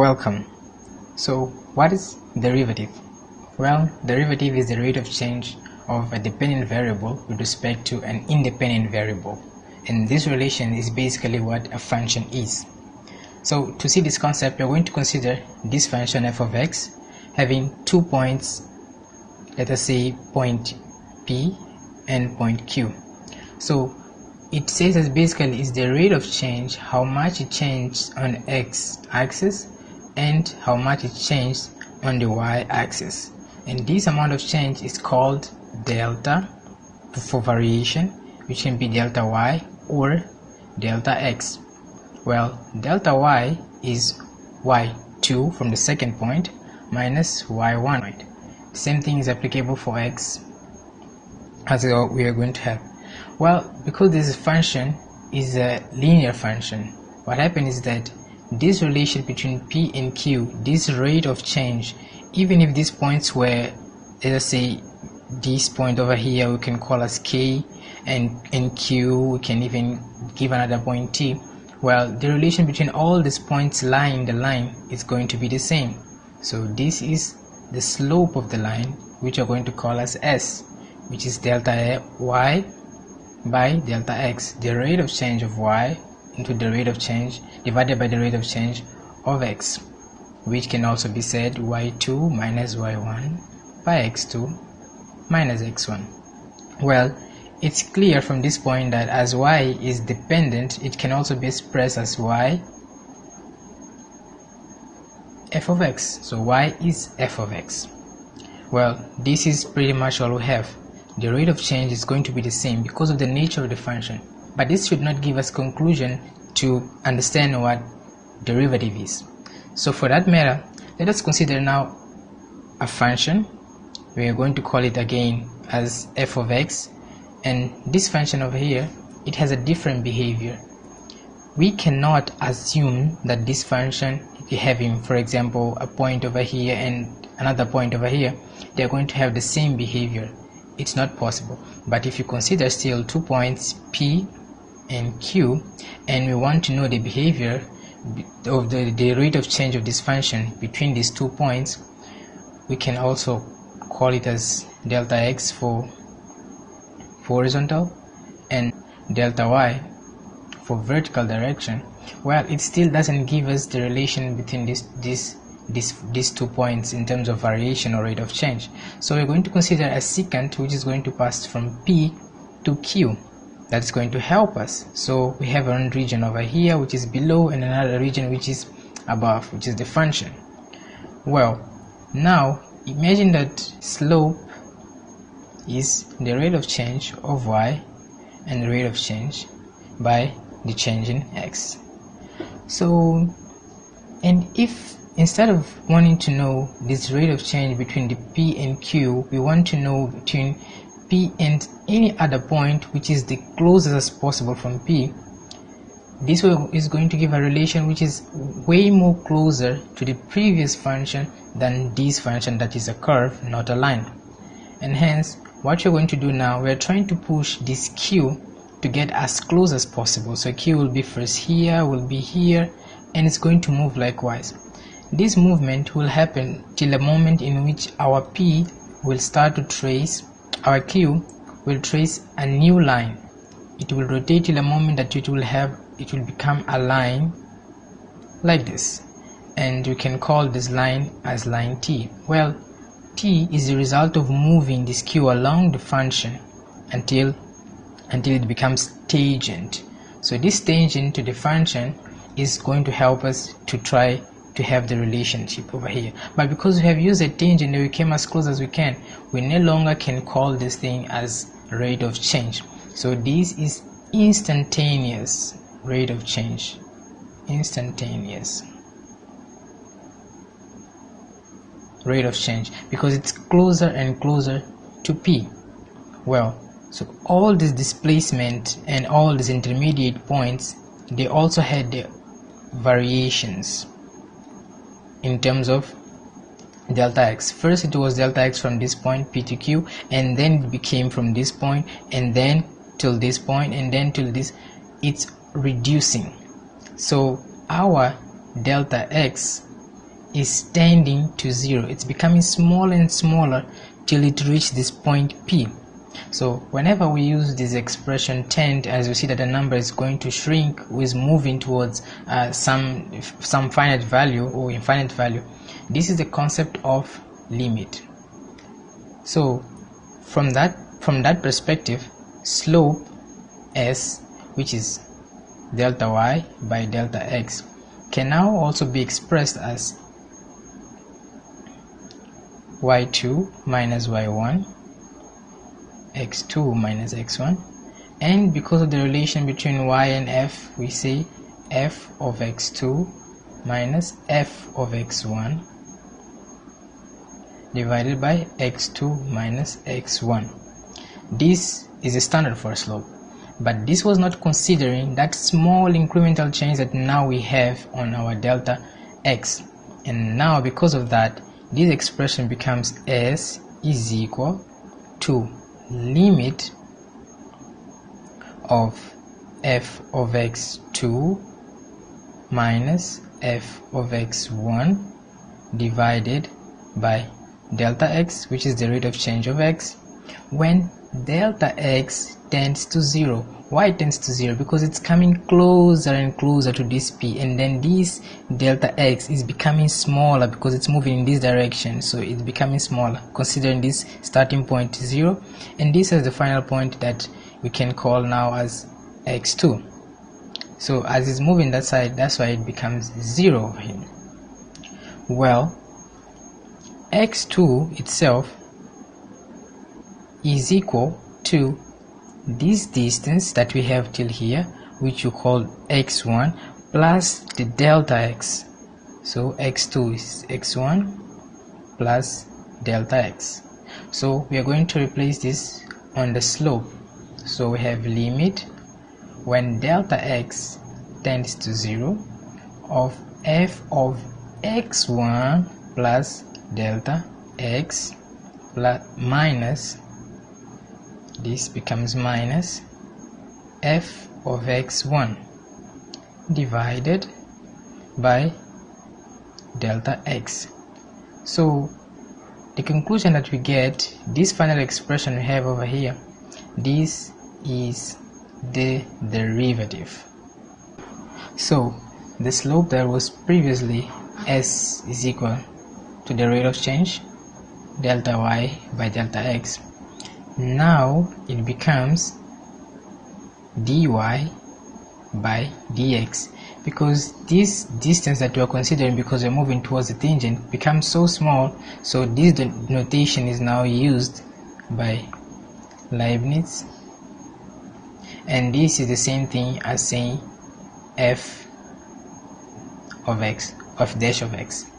Welcome. So what is derivative? Well, derivative is the rate of change of a dependent variable with respect to an independent variable, and this relation is basically what a function is. So to see this concept, we're going to consider this function f of x having 2 points, let us say point P and point Q. So it says as basically is the rate of change, how much it changed on x axis and how much it changed on the y-axis, and this amount of change is called delta for variation, which can be delta y or delta x. Well, delta y is y2 from the second point minus y1 point. Same thing is applicable for x as we are going to have. Well, because this function is a linear function, what happens is that this relation between P and Q, this rate of change, even if these points were, let us say this point over here we can call as K, and in Q we can even give another point T, well, the relation between all these points lying the line is going to be the same. So this is the slope of the line, which we're going to call as S, which is delta y by delta x, the rate of change of y into the rate of change divided by the rate of change of x, which can also be said y2 minus y1 by x2 minus x1. Well, it's clear from this point that as y is dependent, it can also be expressed as y f of x. So y is f of x. Well, this is pretty much all we have. The rate of change is going to be the same because of the nature of the function, but this should not give us conclusion to understand what derivative is. So for that matter, let us consider now a function. We are going to call it again as f of x, and this function over here, it has a different behavior. We cannot assume that this function, having for example a point over here and another point over here, they are going to have the same behavior. It's not possible. But if you consider still 2 points P and Q, and we want to know the behavior of the rate of change of this function between these 2 points, we can also call it as delta x for horizontal and delta y for vertical direction. Well, it still doesn't give us the relation between these 2 points in terms of variation or rate of change. So we're going to consider a secant which is going to pass from P to Q. That's going to help us. So we have one region over here which is below and another region which is above, which is the function. Well, now imagine that slope is the rate of change of y and the rate of change by the change in x. So, and if instead of wanting to know this rate of change between the P and Q, we want to know between P and any other point which is the closest as possible from P, this is going to give a relation which is way more closer to the previous function than this function that is a curve, not a line. And hence, what you're going to do now, we're trying to push this Q to get as close as possible. So Q will be first here, will be here, and it's going to move likewise. This movement will happen till the moment in which our P will start to trace, our Q will trace a new line. It will rotate till the moment that it will become a line like this, and you can call this line as line T. Well, T is the result of moving this Q along the function until it becomes tangent. So this tangent to the function is going to help us to try to have the relationship over here. But because we have used a tangent and we came as close as we can, we no longer can call this thing as rate of change. So this is instantaneous rate of change. Instantaneous rate of change, because it's closer and closer to P. Well, so all this displacement and all these intermediate points, they also had their variations in terms of delta x. First it was delta x from this point P to Q, and then it became from this point and then till this point and then till this. It's reducing. So our delta x is tending to 0. It's becoming smaller and smaller till it reaches this point P. So whenever we use this expression tend, as you see that the number is going to shrink, is moving towards some finite value or infinite value, this is the concept of limit. So from that perspective, slope S, which is delta y by delta x, can now also be expressed as y2 minus y1, x2 minus x1, and because of the relation between y and f, we say f of x2 minus f of x1 divided by x2 minus x1. This is a standard for slope, but this was not considering that small incremental change that now we have on our delta x. And now because of that, this expression becomes S is equal to limit of f of x2 minus f of x1 divided by delta x, which is the rate of change of x, when delta x tends to 0. Why it tends to 0? Because it's coming closer and closer to this P, and then this delta x is becoming smaller because it's moving in this direction, so it's becoming smaller, considering this starting point 0, and this is the final point that we can call now as x2. So as it's moving that side, that's why it becomes 0 over here. Well, x2 itself is equal to this distance that we have till here, which you call x1, plus the delta x. So x2 is x1 plus delta x. So we are going to replace this on the slope. So we have limit when delta x tends to 0 of f of x1 plus delta x plus minus, this becomes minus f of x1 divided by delta x. So the conclusion that we get, this final expression we have over here, this is the derivative. So the slope that was previously S is equal to the rate of change delta y by delta x, now it becomes dy by dx, because this distance that we are considering, because we're moving towards the tangent, becomes so small, so this notation is now used by Leibniz, and this is the same thing as saying f of x, of dash of x.